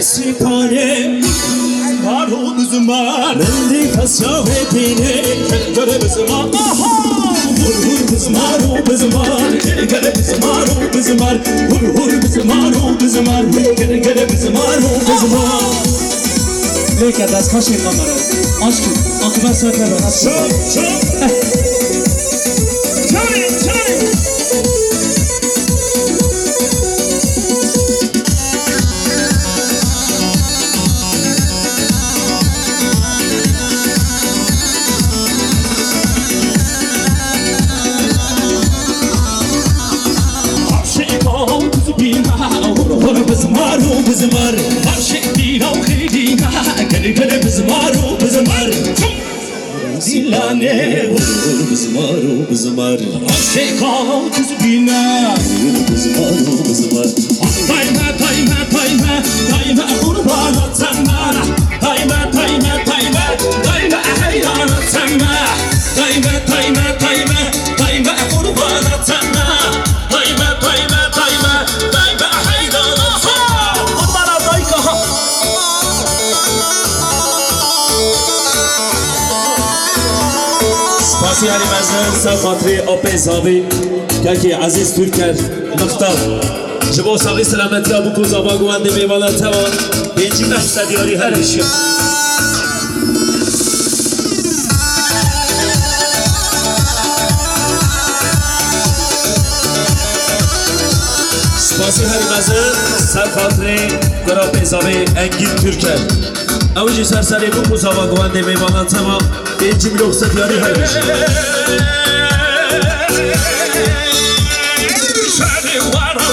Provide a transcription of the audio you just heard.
Meksikane Maro bızmar Mendi kasyavetine Göre bızmar Vur bızmar o bızmar Göre bızmar o bızmar Vur bızmar o bızmar Göre bızmar o bızmar Leke dest kaşıyım kamera Aşkım akıber söker ben aşkım بزمار وبزمار عرشك بينا وخلينا كل بزمار وبزمار زيلاني بزمار وبزمار عرشك بينا بزمار وبزمار طيمة طيمة طيمة طيمة قربانة تسمع طيمة طيمة طيمة طيمة حيرانة تسمع طيمة طيمة طيمة طيمة قربانة تسمع طيمة طيمة طيمة طيمة حيرانة سپاسی علی مزن سر خاطری آب زابی که عزیز ترکر مختار جبو ساقی سلامتی ها بکو زابا گوانده میوالا توان بینجی مقصد یاری هرشی سپاسی علی مزن سر خاطری گراب زابی انگین ترکر اوجی سرسری بکو زابا گوانده میوالا توان بینجی مقصد یاری هرشی شادي ورا